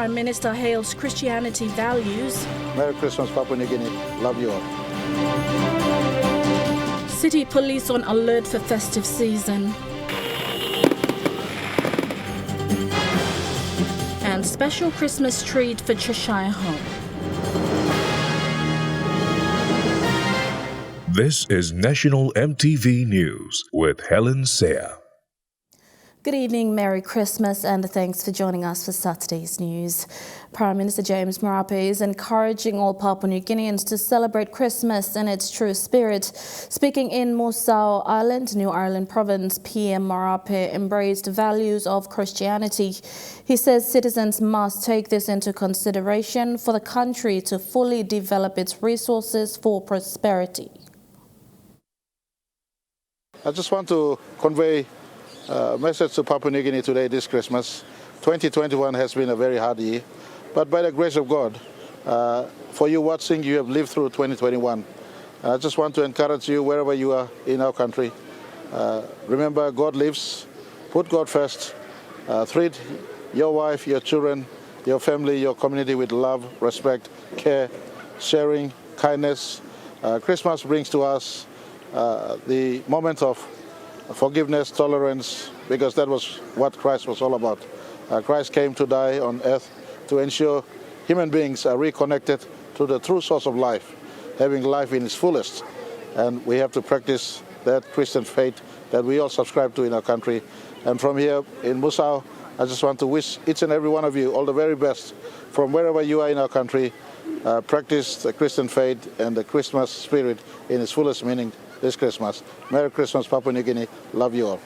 Prime Minister hails Christianity values. Merry Christmas, Papua New Guinea. Love you all. City police on alert for festive season. And special Christmas treat for Cheshire home. This is National EMTV News with Helen Sayre. Good evening, Merry Christmas, and thanks for joining us for Saturday's news. Prime Minister James Marape is encouraging all Papua New Guineans to celebrate Christmas in its true spirit. Speaking in Musau Island, New Ireland Province, PM Marape embraced values of Christianity. He says citizens must take this into consideration for the country to fully develop its resources for prosperity. I just want to convey a message to Papua New Guinea today, this Christmas. 2021 has been a very hard year, but by the grace of God, for you watching, you have lived through 2021. I just want to encourage you wherever you are in our country. Remember, God lives. Put God first. Treat your wife, your children, your family, your community with love, respect, care, sharing, kindness. Christmas brings to us the moment of forgiveness, tolerance, because that was what Christ was all about. Christ came to die on earth to ensure human beings are reconnected to the true source of life, having life in its fullest. And we have to practice that Christian faith that we all subscribe to in our country. And from here in Musau, I just want to wish each and every one of you all the very best from wherever you are in our country. Practice the Christian faith and the Christmas spirit in its fullest meaning this Christmas. Merry Christmas, Papua New Guinea. Love you all.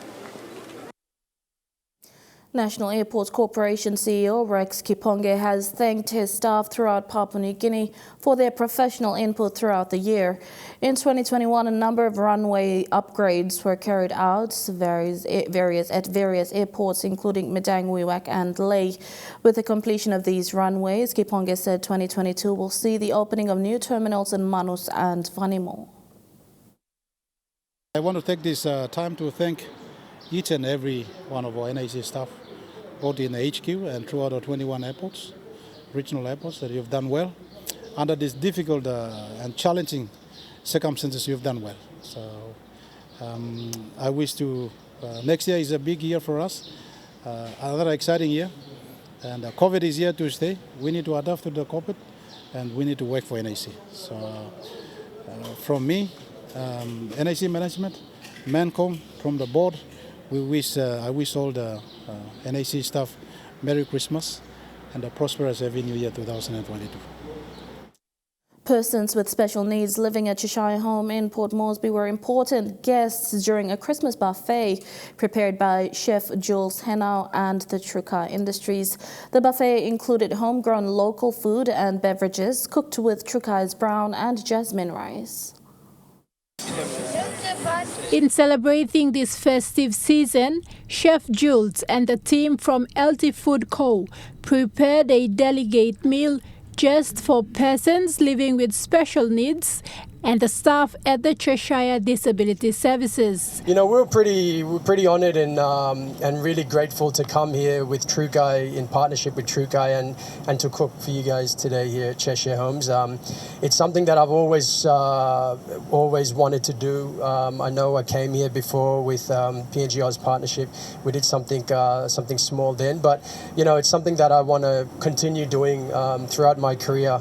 National Airports Corporation CEO Rex Kiponge has thanked his staff throughout Papua New Guinea for their professional input throughout the year. In 2021, a number of runway upgrades were carried out at various airports, including Madang, Wewak and Lae. With the completion of these runways, Kiponge said 2022 will see the opening of new terminals in Manus and Vanimo. I want to take this time to thank each and every one of our NAC staff, both in the HQ and throughout our 21 airports, regional airports, that you've done well. Under these difficult and challenging circumstances, you've done well. So I wish to, next year is a big year for us, another exciting year. And COVID is here to stay. We need to adapt to the COVID and we need to work for NAC. So from me, NAC management, Mancom, from the board, I wish all the NAC staff Merry Christmas and a prosperous Happy New Year 2022. Persons with special needs living at Cheshire home in Port Moresby were important guests during a Christmas buffet prepared by Chef Jules Henao and the Trukai Industries. The buffet included homegrown local food and beverages cooked with Trukai's brown and jasmine rice. In celebrating this festive season, Chef Jules and the team from LT Food Co. prepared a delicate meal just for persons living with special needs and the staff at the Cheshire Disability Services. You know, we're pretty honoured and really grateful to come here with Trukai, in partnership with Trukai, and to cook for you guys today here at Cheshire Homes. It's something that I've always wanted to do. I know I came here before with PNGR's partnership. We did something small then, but you know, it's something that I want to continue doing throughout my career.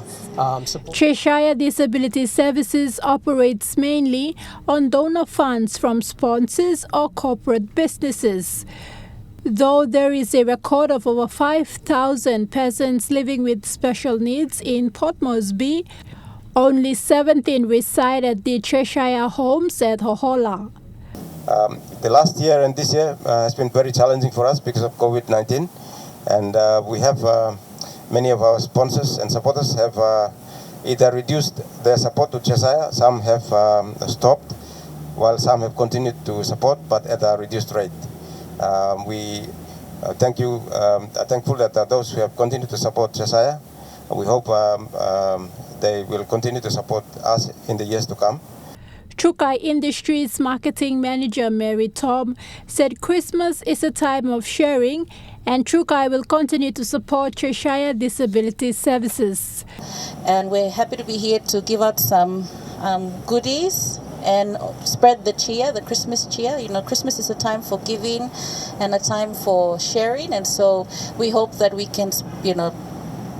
Cheshire Disability Services operates mainly on donor funds from sponsors or corporate businesses. Though there is a record of over 5,000 persons living with special needs in Port Moresby, only 17 reside at the Cheshire homes at Hohola. The last year and this year has been very challenging for us because of COVID-19, and we have many of our sponsors and supporters have either reduced their support to Cheshire, some have stopped, while some have continued to support, but at a reduced rate. We are thankful that those who have continued to support Cheshire, we hope they will continue to support us in the years to come. Trukai Industries Marketing Manager Mary Tom said Christmas is a time of sharing and Trukai will continue to support Cheshire Disability Services. And we're happy to be here to give out some goodies and spread the cheer, the Christmas cheer. You know, Christmas is a time for giving and a time for sharing, and so we hope that we can,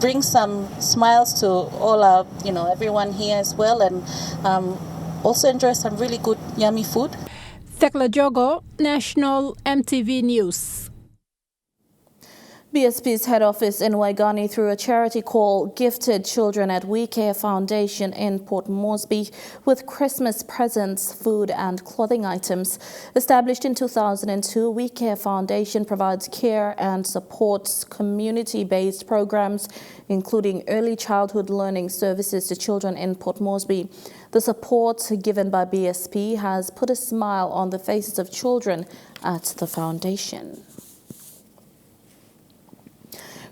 bring some smiles to all our, everyone here as well, and also enjoy some really good, yummy food. Thekla Jogo, National EMTV News. BSP's head office in Waigani, through a charity called, gifted children at We Care Foundation in Port Moresby with Christmas presents, food and clothing items. Established in 2002, We Care Foundation provides care and supports community-based programs, including early childhood learning services to children in Port Moresby. The support given by BSP has put a smile on the faces of children at the foundation.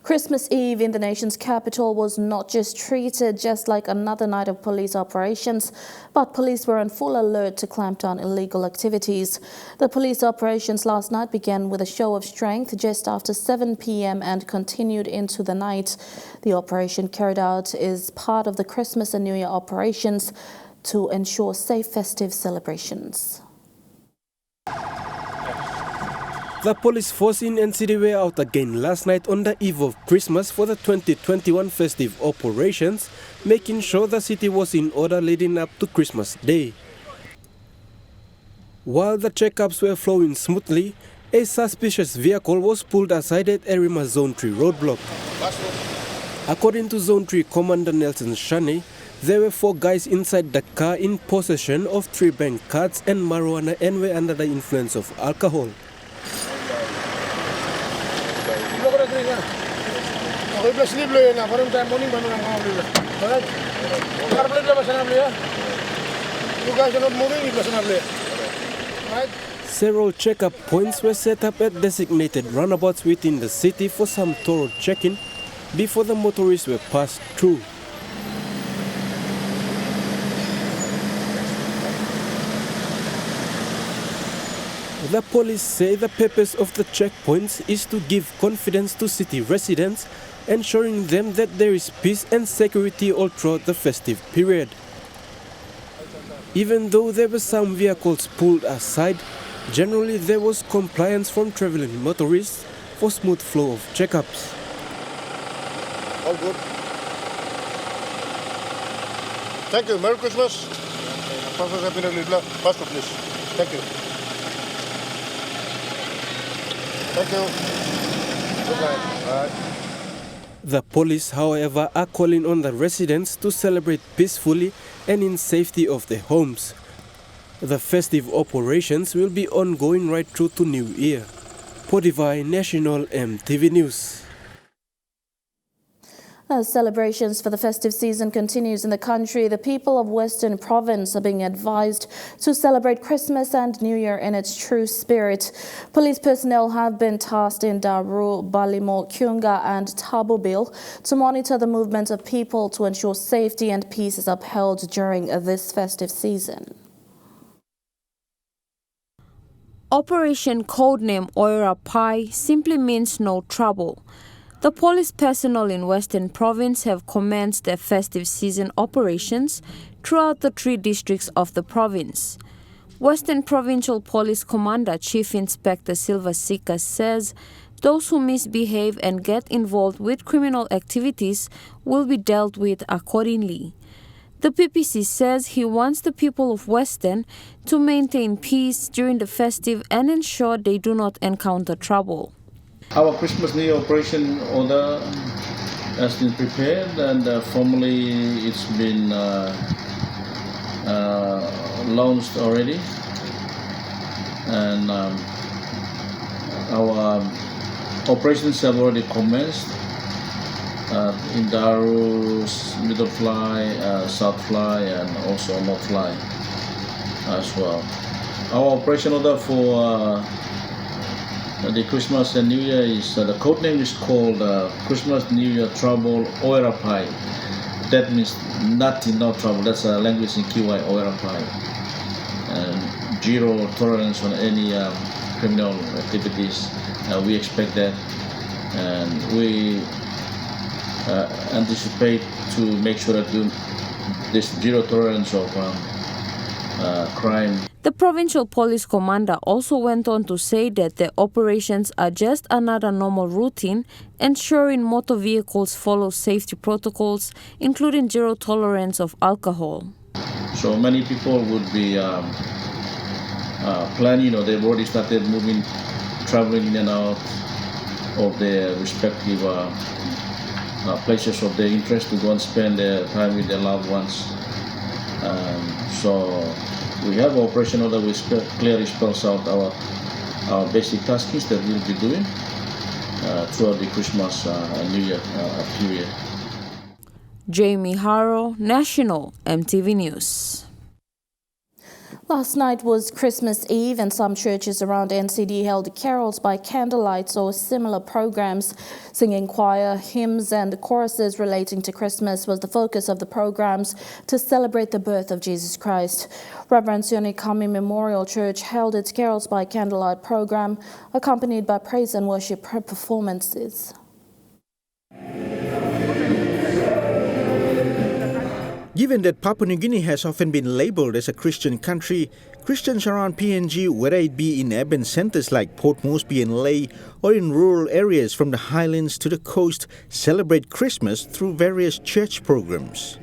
Christmas Eve in the nation's capital was not just treated just like another night of police operations, but police were on full alert to clamp down illegal activities. The police operations last night began with a show of strength just after 7 p.m. and continued into the night. The operation carried out is part of the Christmas and New Year operations to ensure safe festive celebrations. The police force in NCD were out again last night on the eve of Christmas for the 2021 festive operations, making sure the city was in order leading up to Christmas Day. While the checkups were flowing smoothly, a suspicious vehicle was pulled aside at Erima Zone 3 roadblock. According to Zone 3 Commander Nelson Shani, there were 4 guys inside the car in possession of 3 bank cards and marijuana and were under the influence of alcohol. Several checkup points were set up at designated roundabouts within the city for some thorough checking before the motorists were passed through. The police say the purpose of the checkpoints is to give confidence to city residents, ensuring them that there is peace and security all throughout the festive period. Even though there were some vehicles pulled aside, generally there was compliance from traveling motorists for smooth flow of checkups. All good. Thank you. Merry Christmas. Pastor, please. Thank you. Thank you. Bye. The police, however, are calling on the residents to celebrate peacefully and in safety of their homes. The festive operations will be ongoing right through to New Year. Podivai, National EMTV News. As celebrations for the festive season continues in the country, the people of Western Province are being advised to celebrate Christmas and New Year in its true spirit. Police personnel have been tasked in Daru, Balimo, Kyunga and Tabubil to monitor the movement of people to ensure safety and peace is upheld during this festive season. Operation Codename Oira Pai simply means no trouble. The police personnel in Western Province have commenced their festive season operations throughout the 3 districts of the province. Western Provincial Police Commander Chief Inspector Silva Sika says those who misbehave and get involved with criminal activities will be dealt with accordingly. The PPC says he wants the people of Western to maintain peace during the festive and ensure they do not encounter trouble. Our Christmas New Year operation order has been prepared and formally it's been launched already. And our operations have already commenced in Daru, Middle Fly, South Fly and also North Fly as well. Our operation order for the Christmas and New Year is, the code name is called Christmas New Year Trouble Oira Pai. That means nothing, no trouble. That's a language in Kiwai, Oira Pai. And 0 tolerance on any criminal activities. We expect that and we anticipate to make sure that there's zero tolerance of crime. The provincial police commander also went on to say that the operations are just another normal routine, ensuring motor vehicles follow safety protocols, including zero tolerance of alcohol. So many people would be planning, or they've already started moving, traveling in and out of their respective places of their interest to go and spend their time with their loved ones. So we have an operational that we clearly spells out our basic tasks that we'll be doing throughout the Christmas and New Year period. Jamie Harrow, National EMTV News. Last night was Christmas Eve, and some churches around NCD held carols by candlelight or similar programs. Singing choir, hymns and choruses relating to Christmas was the focus of the programs to celebrate the birth of Jesus Christ. Reverend Sione Kami Memorial Church held its carols by candlelight program, accompanied by praise and worship performances. Given that Papua New Guinea has often been labelled as a Christian country, Christians around PNG, whether it be in urban centres like Port Moresby and Lae or in rural areas from the highlands to the coast, celebrate Christmas through various church programs.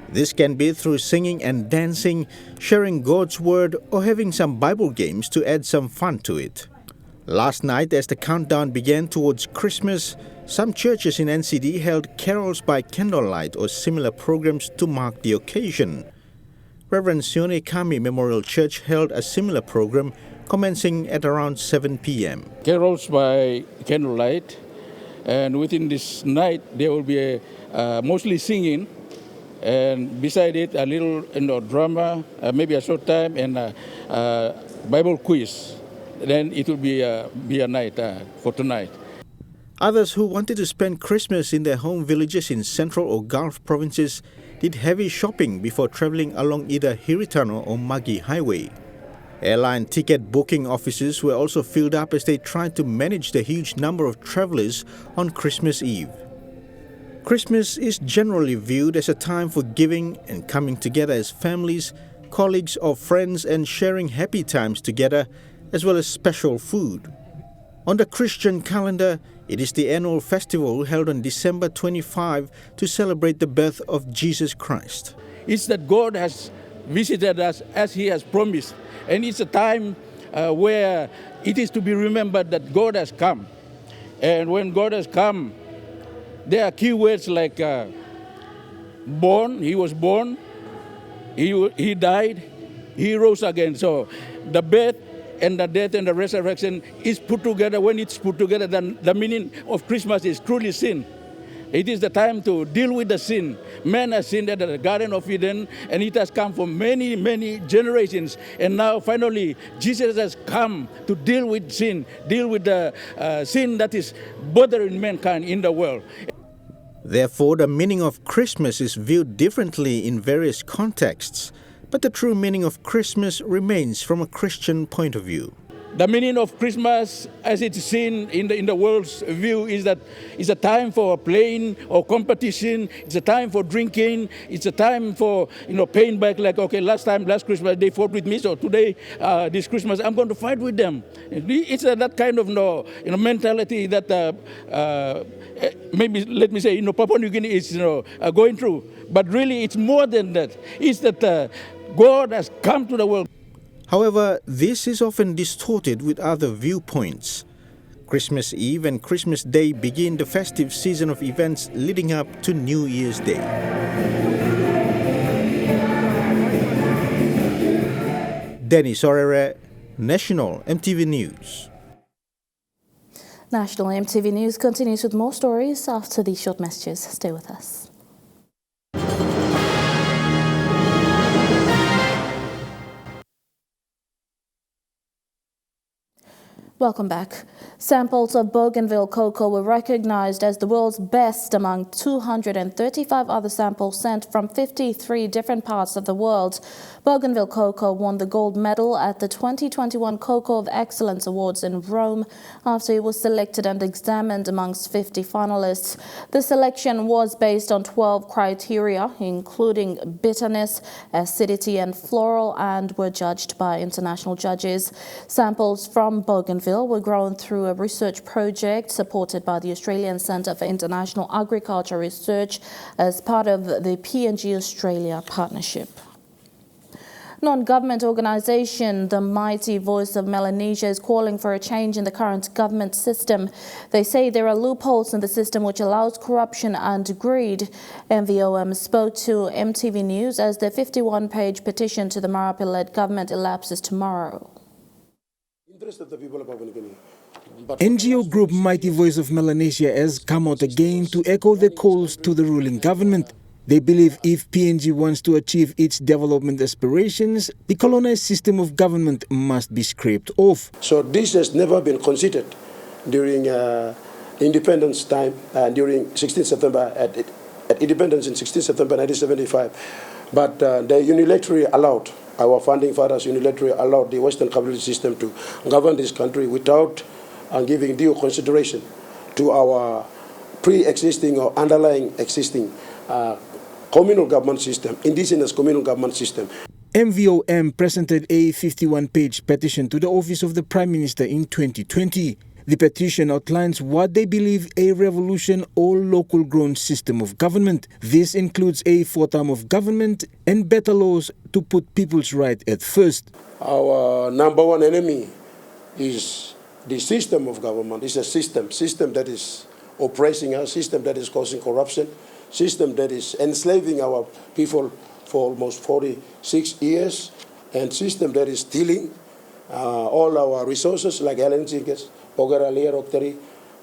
This can be through singing and dancing, sharing God's word, or having some Bible games to add some fun to it. Last night, as the countdown began towards Christmas, some churches in NCD held carols by candlelight or similar programs to mark the occasion. Reverend Sione Kami Memorial Church held a similar program commencing at around 7 p.m. Carols by candlelight, and within this night there will be mostly singing, and beside it a little drama, maybe a short time, and Bible quiz. Then it will be a night for tonight. Others who wanted to spend Christmas in their home villages in Central or Gulf provinces did heavy shopping before travelling along either Hiritano or Magi Highway. Airline ticket booking offices were also filled up as they tried to manage the huge number of travellers on Christmas Eve. Christmas is generally viewed as a time for giving and coming together as families, colleagues or friends, and sharing happy times together, as well as special food. On the Christian calendar, it is the annual festival held on December 25 to celebrate the birth of Jesus Christ. It's that God has visited us as He has promised, and it's a time where it is to be remembered that God has come. And when God has come, there are key words like born, He was born, He died, He rose again. So the birth and the death and the resurrection is put together. When it's put together, then the meaning of Christmas is truly sin. It is the time to deal with the sin. Man has sinned at the Garden of Eden, and it has come for many, many generations. And now, finally, Jesus has come to deal with sin, deal with the sin that is bothering mankind in the world. Therefore, the meaning of Christmas is viewed differently in various contexts, but the true meaning of Christmas remains from a Christian point of view. The meaning of Christmas, as it's seen in the world's view, is that it's a time for playing or competition. It's a time for drinking. It's a time for paying back. Like, okay, last Christmas they fought with me, so today, this Christmas, I'm going to fight with them. It's that kind of mentality that maybe let me say Papua New Guinea is going through. But really, it's more than that. It's that God has come to the world. However, this is often distorted with other viewpoints. Christmas Eve and Christmas Day begin the festive season of events leading up to New Year's Day. Dennis Orere, National EMTV News. National EMTV News continues with more stories after these short messages. Stay with us. Welcome back. Samples of Bougainville cocoa were recognized as the world's best among 235 other samples sent from 53 different parts of the world. Bougainville cocoa won the gold medal at the 2021 Cocoa of Excellence Awards in Rome after it was selected and examined amongst 50 finalists. The selection was based on 12 criteria, including bitterness, acidity and floral, and were judged by international judges. Samples from Bougainville were grown through a research project supported by the Australian Centre for International Agriculture Research as part of the PNG Australia partnership. Non-government organisation The Mighty Voice of Melanesia is calling for a change in the current government system. They say there are loopholes in the system which allows corruption and greed. MVOM spoke to EMTV News as the 51-page petition to the Marape-led government elapses tomorrow. NGO group Mighty Voice of Melanesia has come out again to echo the calls to the ruling government. They believe if PNG wants to achieve its development aspirations, the colonized system of government must be scraped off. So this has never been considered during independence time, during 16 September, at independence in 16 September 1975. But they unilaterally allowed, our founding fathers unilaterally allowed the Western capitalist system to govern this country without giving due consideration to our pre-existing or underlying existing communal government system, indigenous communal government system. MVOM presented a 51-page petition to the Office of the Prime Minister in 2020. The petition outlines what they believe a revolution or local-grown system of government. This includes a fourth arm of government and better laws to put people's rights at first. Our number one enemy is the system of government. It's a system that is oppressing us, system that is causing corruption, system that is enslaving our people for almost 46 years, and system that is stealing all our resources like LNG gas, Pogara, Lear, Octary,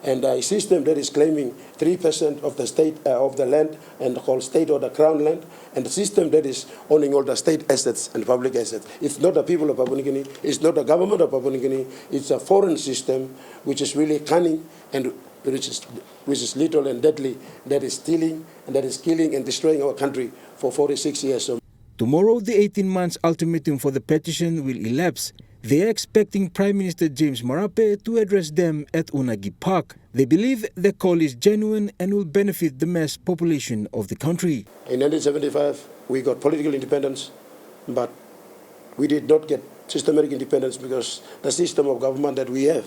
and a system that is claiming 3% of the state of the land and called state or the crown land, and a system that is owning all the state assets and public assets. It's not the people of Papua New Guinea, it's not the government of Papua New Guinea, it's a foreign system which is really cunning and which is lethal and deadly, that is stealing and that is killing and destroying our country for 46 years. Tomorrow, the 18 months ultimatum for the petition will elapse. They are expecting Prime Minister James Marape to address them at Unagi Park. They believe the call is genuine and will benefit the mass population of the country. In 1975, we got political independence, but we did not get systematic independence because the system of government that we have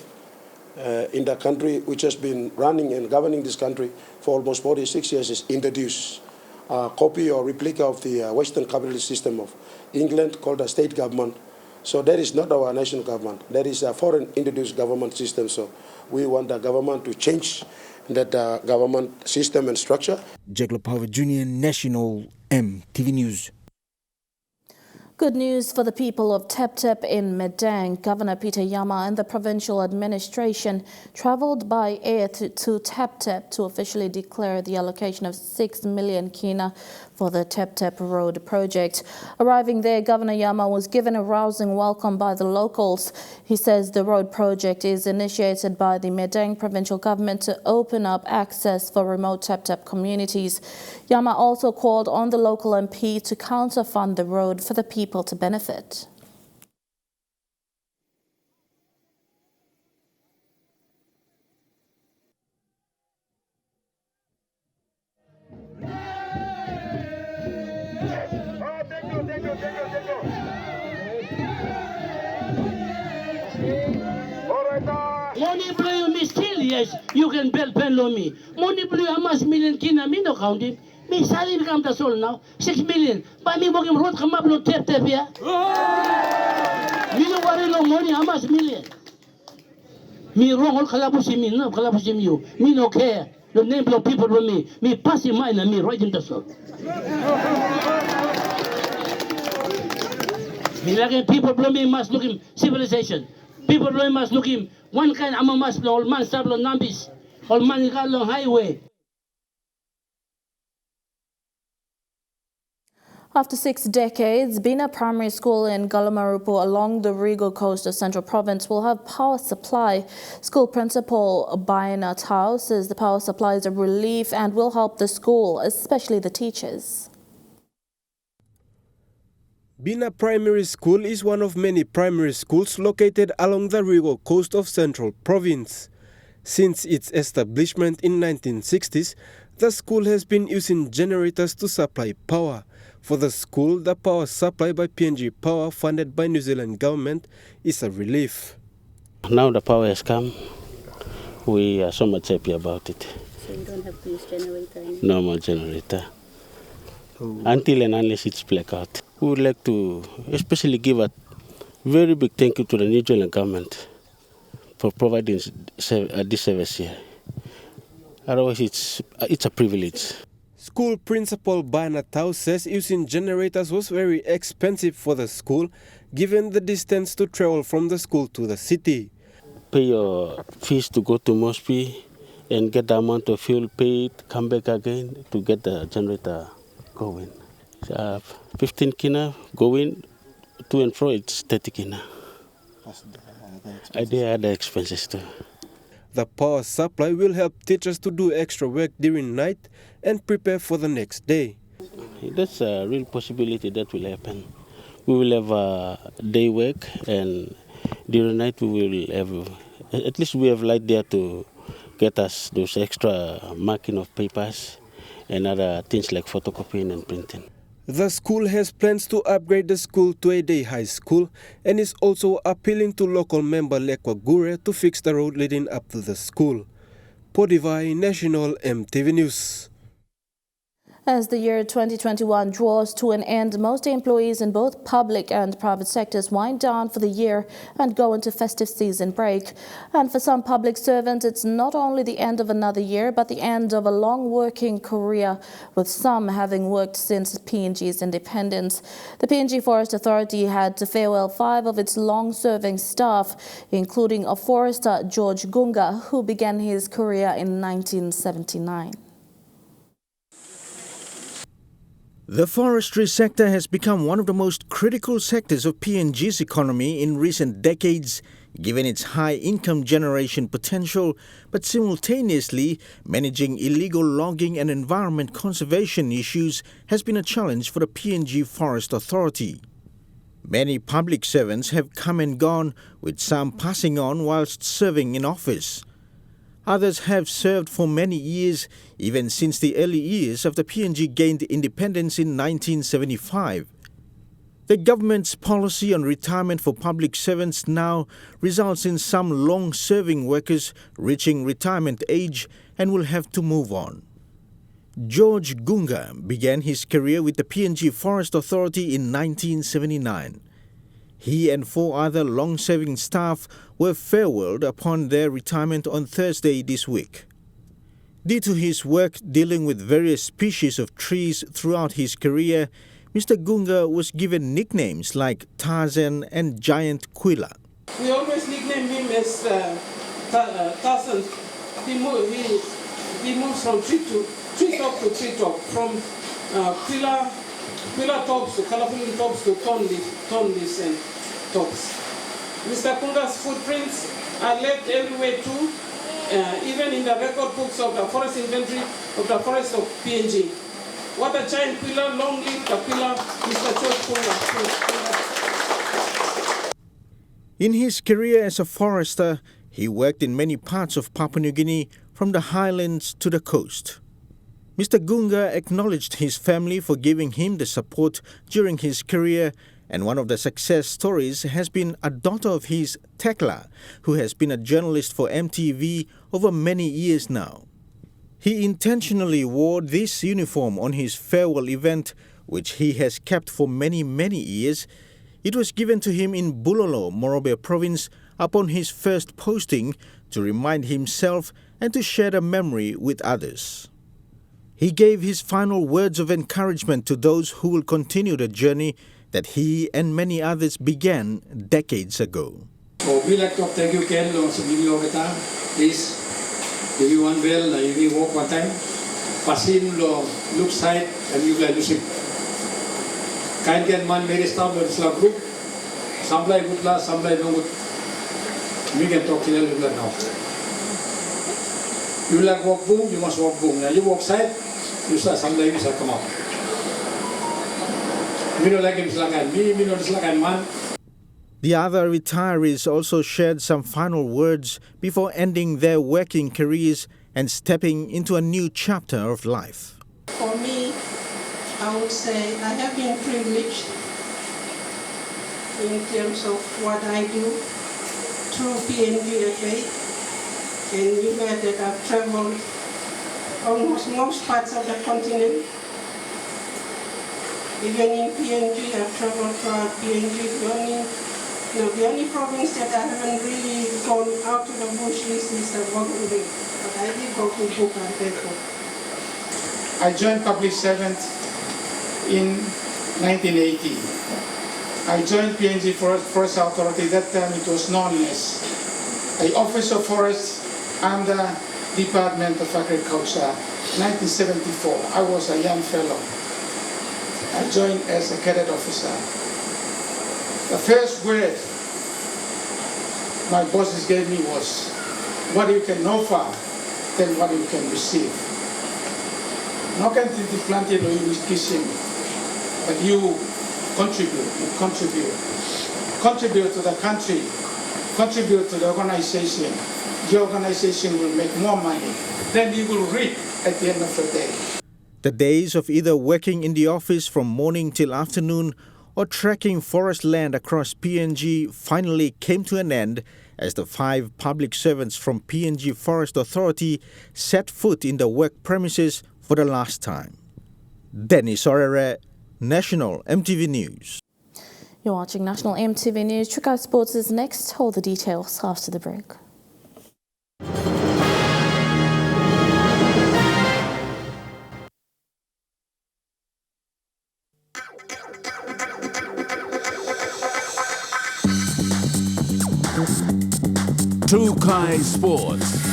in the country, which has been running and governing this country for almost 46 years, is introduced a copy or replica of the Western capitalist system of England called the state government. So that is not our national government. That is a foreign introduced government system. So we want the government to change that government system and structure. Jagla Power Jr., National EMTV News. Good news for the people of Tep Tep in Medang. Governor Peter Yama and the provincial administration travelled by air to Tep Tep to officially declare the allocation of 6 million kina for the Tep Tep Road project. Arriving there, Governor Yama was given a rousing welcome by the locals. He says the road project is initiated by the Medang provincial government to open up access for remote Tep Tep communities. Yama also called on the local MP to counter-fund the road for the people to benefit. Money blue me still, yes, you can bell pen on me. Money blue, how much million kina me no count him. Me salary come to soul now, 6 million. But me working road come up no Tep Tep here. Me no worry no money, how much million? Me wrong all kalabushi me, no kalabushi you. Me no care. The name of people with me. Me passing mine and me right in the soul. Me like people blow me must look him civilization. People blow must look him. One kind of must blow all man sablo nambis. All man got long highway. After 6 decades, Bina Primary School in Galamarupu along the Regal coast of Central Province will have power supply. School principal Baina Tau says the power supply is a relief and will help the school, especially the teachers. Bina Primary School is one of many primary schools located along the Regal coast of Central Province. Since its establishment in 1960s, the school has been using generators to supply power. For the school, the power supply by PNG Power, funded by New Zealand government, is a relief. Now the power has come, we are so much happy about it. So you don't have to use generator anymore? No more generator. Until and unless it's blackout. We would like to especially give a very big thank you to the New Zealand government for providing this service here. Otherwise, it's a privilege. School principal Baina Tau says using generators was very expensive for the school, given the distance to travel from the school to the city. Pay your fees to go to Mosby and get the amount of fuel paid, come back again to get the generator going. 15 kina going to and fro, it's 30 kina. There are other expenses too. The power supply will help teachers to do extra work during night and prepare for the next day. That's a real possibility that will happen. We will have day work, and during night we will have, at least we have light there to get us those extra marking of papers and other things like photocopying and printing. The school has plans to upgrade the school to a day high school and is also appealing to local member Lekwa Gure to fix the road leading up to the school. Podivai, National EMTV News. As the year 2021 draws to an end, most employees in both public and private sectors wind down for the year and go into festive season break. And for some public servants, it's not only the end of another year, but the end of a long working career, with some having worked since PNG's independence. The PNG Forest Authority had to farewell 5 of its long-serving staff, including a forester, George Gunga, who began his career in 1979. The forestry sector has become one of the most critical sectors of PNG's economy in recent decades, given its high income generation potential, but simultaneously managing illegal logging and environment conservation issues has been a challenge for the PNG Forest Authority. Many public servants have come and gone, with some passing on whilst serving in office. Others have served for many years, even since the early years of the PNG gained independence in 1975. The government's policy on retirement for public servants now results in some long-serving workers reaching retirement age and will have to move on. George Gunga began his career with the PNG Forest Authority in 1979. He and 4 other long-serving staff were farewelled upon their retirement on Thursday this week. Due to his work dealing with various species of trees throughout his career, Mr. Gunga was given nicknames like Tarzan and Giant Quilla. We always nickname him as Tarzan. He moves from tree top to tree top, from pillar tops to colorful tops to thorn leaves and tops. Mr. Kunga's footprints are left everywhere too, even in the record books of the forest inventory of the forest of PNG. What a giant pillar, long leaf, the pillar, Mr. George Kunga. In his career as a forester, he worked in many parts of Papua New Guinea, from the highlands to the coast. Mr. Gunga acknowledged his family for giving him the support during his career, and one of the success stories has been a daughter of his, Tekla, who has been a journalist for EMTV over many years now. He intentionally wore this uniform on his farewell event, which he has kept for many years. It was given to him in Bulolo, Morobe Province, upon his first posting, to remind himself and to share the memory with others. He gave his final words of encouragement to those who will continue the journey that he and many others began decades ago. So we like to thank you, Ken, please. If you want well, if you walk one time, pasin lo look side and you like to Kain kan man mere staff bersama group, sampai gutlah, sampai nunggu. We can talk in a little now. You like walk boom, you must walk boom. Now you walk side, you start sampai bisa come out. Me no like him silakan, me no silakan man. The other retirees also shared some final words before ending their working careers and stepping into a new chapter of life. For me, I would say I have been privileged in terms of what I do through PNGFA, and you heard that I've traveled almost most parts of the continent. Even in PNG, I've traveled throughout PNG. The only province that I haven't really gone out to the bush is the Bogumbe, but I did go to Buka and Bedford. I joined Public Servant in 1980. I joined PNG Forest Authority. That time it was known as the Office of Forest under Department of Agriculture. 1974, I was a young fellow. I joined as a cadet officer. The first word my bosses gave me was, what you can offer, then what you can receive. No can you plant it or you kissing, but you contribute to the country, contribute to the organization. The organization will make more money, then you will reap at the end of the day. The days of either working in the office from morning till afternoon or trekking forest land across PNG finally came to an end as the 5 public servants from PNG Forest Authority set foot in the work premises for the last time. Dennis Orere, National EMTV News. You're watching National EMTV News. Trukai Sports is next. Hold the details after the break. Trukai Sports.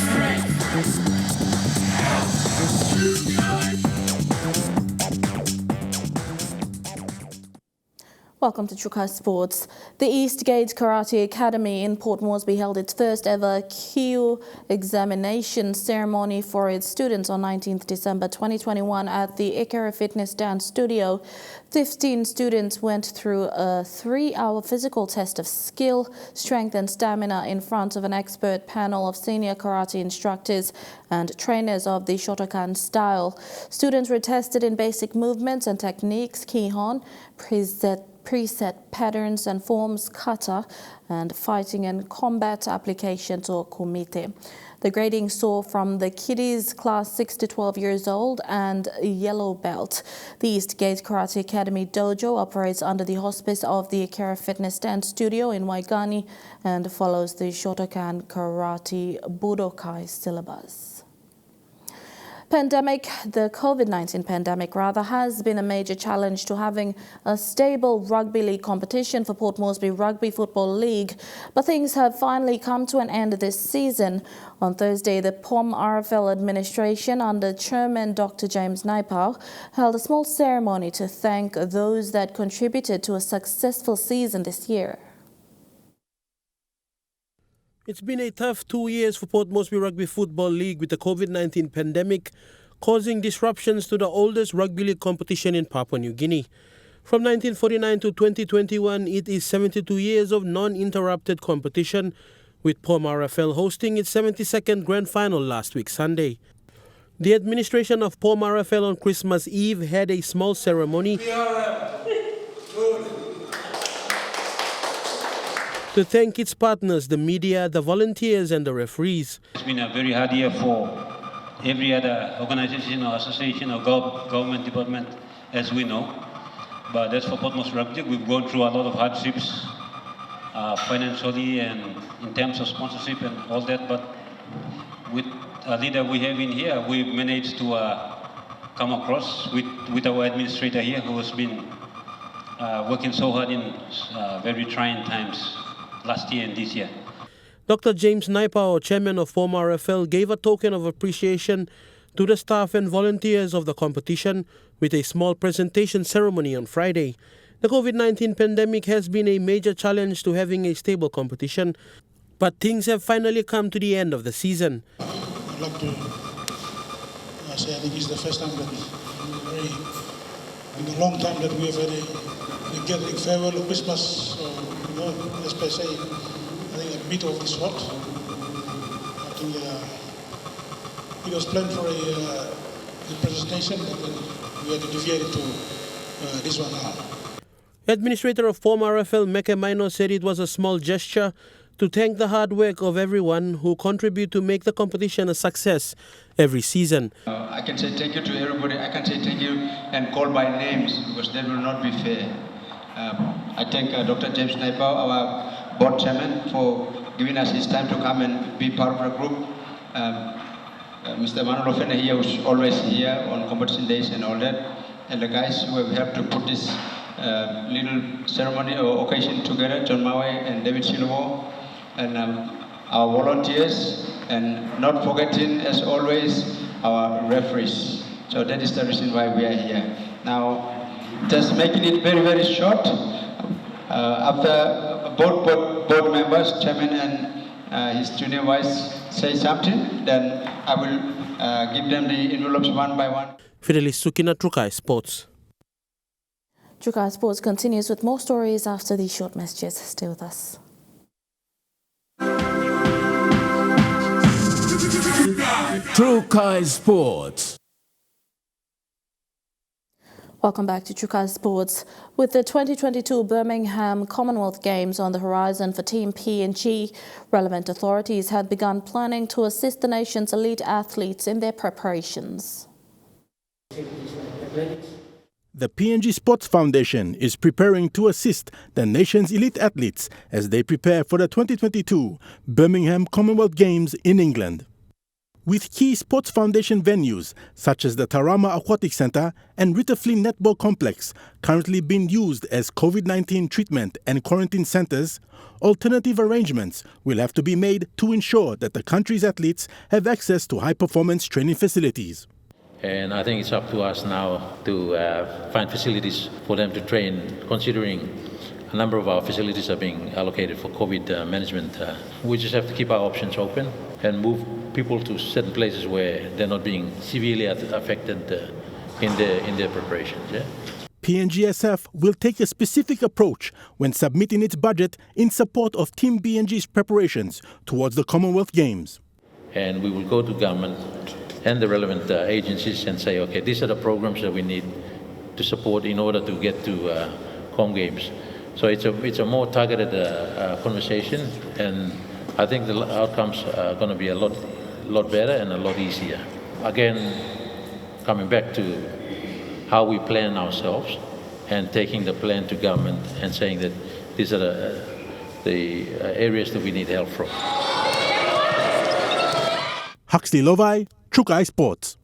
Welcome to Trukai Sports. The Eastgate Karate Academy in Port Moresby held its first ever Q examination ceremony for its students on 19th December 2021 at the Ikera Fitness Dance Studio. 15 students went through a 3-hour physical test of skill, strength and stamina in front of an expert panel of senior karate instructors and trainers of the Shotokan style. Students were tested in basic movements and techniques, kihon, preset patterns and forms, kata, and fighting and combat applications or kumite. The grading saw from the kiddies class 6 to 12 years old and yellow belt. The Eastgate Karate Academy dojo operates under the auspice of the Ikera Fitness Dance Studio in Waigani and follows the Shotokan Karate Budokai syllabus. The COVID-19 pandemic has been a major challenge to having a stable rugby league competition for Port Moresby Rugby Football League. But things have finally come to an end this season. On Thursday, the POM RFL administration under Chairman Dr. James Naipau held a small ceremony to thank those that contributed to a successful season this year. It's been a tough 2 years for Port Moresby Rugby Football League with the COVID-19 pandemic causing disruptions to the oldest rugby league competition in Papua New Guinea. From 1949 to 2021, it is 72 years of non-interrupted competition, with POM RFL hosting its 72nd grand final last week Sunday. The administration of POM RFL on Christmas Eve had a small ceremony to thank its partners, the media, the volunteers and the referees. It's been a very hard year for every other organization or association or government department, as we know. But that's for Port Moresby Rugby. We've gone through a lot of hardships financially and in terms of sponsorship and all that. But with a leader we have in here, we've managed to come across with our administrator here, who has been working so hard in very trying times last year and this year. Dr. James Naipau, chairman of POM RFL, gave a token of appreciation to the staff and volunteers of the competition with a small presentation ceremony on Friday. The COVID-19 pandemic has been a major challenge to having a stable competition, but things have finally come to the end of the season. I'd like to say I think it's the first time that in a long time that we have had a gathering farewell of Christmas, let's say, I think a bit of this sort. I think it was planned for a presentation, but then we had to deviate it to this one now. Administrator of Former RFL Meke Maino said it was a small gesture to thank the hard work of everyone who contribute to make the competition a success every season. I can say thank you to everybody. I can say thank you and call by names because that will not be fair. I thank Dr. James Naipau, our board chairman, for giving us his time to come and be part of the group. Mr. Manuel Ofene here, who's always here on competition days and all that. And the guys who have helped to put this little ceremony or occasion together, John Mawe and David Silomo, and our volunteers, and not forgetting, as always, our referees. So that is the reason why we are here. Now, just making it very, very short, after board members, chairman and his junior vice say something, then I will give them the envelopes one by one. Fidelis Sukina, Trukai Sports. Trukai Sports continues with more stories after these short messages. Stay with us. Trukai Sports. Welcome back to Trukai Sports. With the 2022 Birmingham Commonwealth Games on the horizon for Team P&G, relevant authorities have begun planning to assist the nation's elite athletes in their preparations. The P&G Sports Foundation is preparing to assist the nation's elite athletes as they prepare for the 2022 Birmingham Commonwealth Games in England. With key Sports Foundation venues such as the Tarama Aquatic Centre and Rita Flynn Netball Complex currently being used as COVID-19 treatment and quarantine centres, alternative arrangements will have to be made to ensure that the country's athletes have access to high-performance training facilities. And I think it's up to us now to find facilities for them to train, considering a number of our facilities are being allocated for COVID management. We just have to keep our options open and move people to certain places where they're not being severely affected in their preparations. Yeah? PNGSF will take a specific approach when submitting its budget in support of Team PNG's preparations towards the Commonwealth Games. And we will go to government and the relevant agencies and say, okay, these are the programs that we need to support in order to get to Com Games. So it's a more targeted conversation, and I think the outcomes are going to be a lot better and a lot easier. Again, coming back to how we plan ourselves and taking the plan to government and saying that these are the areas that we need help from. Huxley Lovai, Trukai Sports.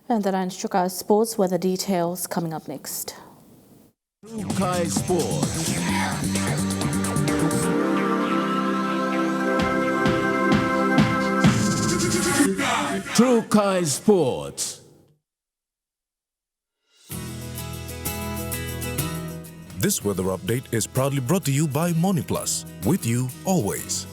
And that ends Trukai Sports, weather details coming up next. Trukai Sports. Trukai Sports. This weather update is proudly brought to you by MoniPlus, with you always.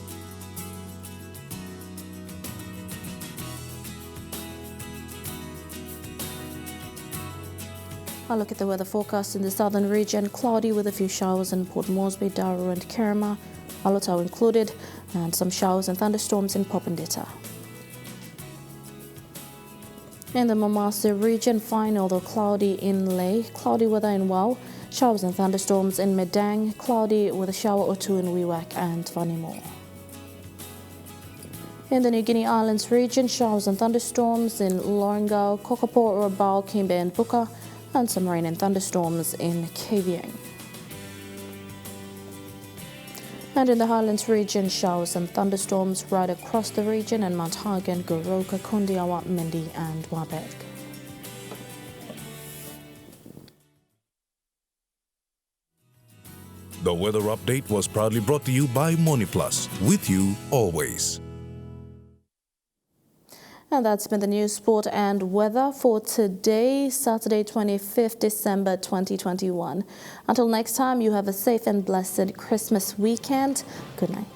I'll look at the weather forecast in the southern region. Cloudy with a few showers in Port Moresby, Daru and Kerema, Alotau included, and some showers and thunderstorms in Popondetta. In the Mamasa region, fine although cloudy in Ley, cloudy weather in Wau, showers and thunderstorms in Medang, cloudy with a shower or two in Wewak and Vanimo. In the New Guinea Islands region, showers and thunderstorms in Lorengau, Kokopo, Rabaul, Kimbe and Puka, and some rain and thunderstorms in Kavieng. And in the Highlands region, showers and thunderstorms right across the region in Mount Hagen, Goroka, Kondiawa, Mendi and Wabeg. The weather update was proudly brought to you by MoniPlus, with you always. And that's been the news, sport and weather for today, Saturday, 25th December 2021. Until next time, you have a safe and blessed Christmas weekend. Good night.